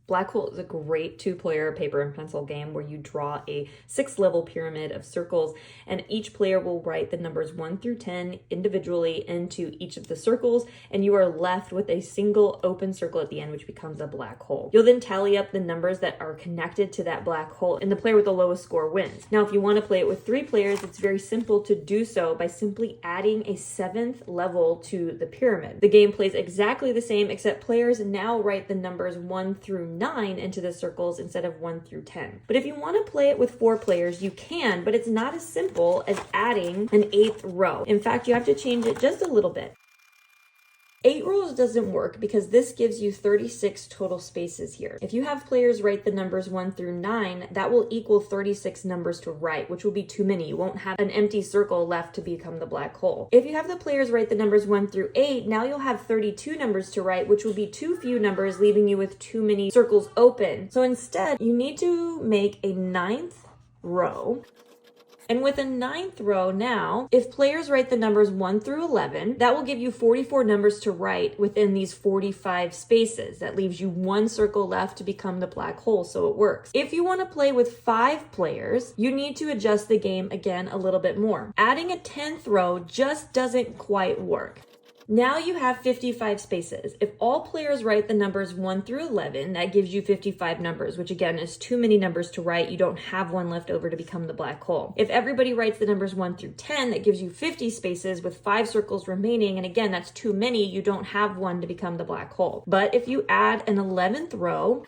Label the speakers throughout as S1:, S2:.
S1: Black Hole is a great 2-player paper and pencil game where you draw a 6-level pyramid of circles, and each player will write the numbers 1 through 10 individually into each of the circles, and you are left with a single open circle at the end, which becomes a black hole. You'll then tally up the numbers that are connected to that black hole, and the player with the lowest score wins. Now, if you want to play it with 3 players, it's very simple to do so by simply adding a 7th level to the pyramid. The game plays exactly the same, except players now write the numbers 1 through 9 into the circles instead of 1 through 10. But if you want to play it with 4 players, you can, but it's not as simple as adding an 8th row. In fact, you have to change it just a little bit. 8 rows doesn't work because this gives you 36 total spaces here. If you have players write the numbers 1 through 9, that will equal 36 numbers to write, which will be too many. You won't have an empty circle left to become the black hole. If you have the players write the numbers 1 through 8, now you'll have 32 numbers to write, which will be too few numbers, leaving you with too many circles open. So instead, you need to make a 9th row. And with a 9th row now, if players write the numbers 1 through 11, that will give you 44 numbers to write within these 45 spaces. That leaves you 1 circle left to become the black hole, so it works. If you want to play with 5 players, you need to adjust the game again a little bit more. Adding a 10th row just doesn't quite work. Now you have 55 spaces. If all players write the numbers 1 through 11, that gives you 55 numbers, which again is too many numbers to write. You don't have one left over to become the black hole. If everybody writes the numbers 1 through 10, that gives you 50 spaces with 5 circles remaining. And again, that's too many. You don't have one to become the black hole. But if you add an 11th row,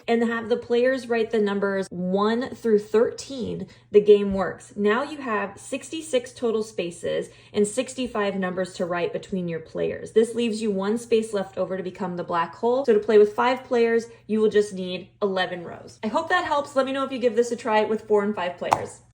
S1: and have the players write the numbers 1 through 13, the game works. Now you have 66 total spaces and 65 numbers to write between your players. This leaves you 1 space left over to become the black hole. So to play with 5 players, you will just need 11 rows. I hope that helps. Let me know if you give this a try with 4 and 5 players.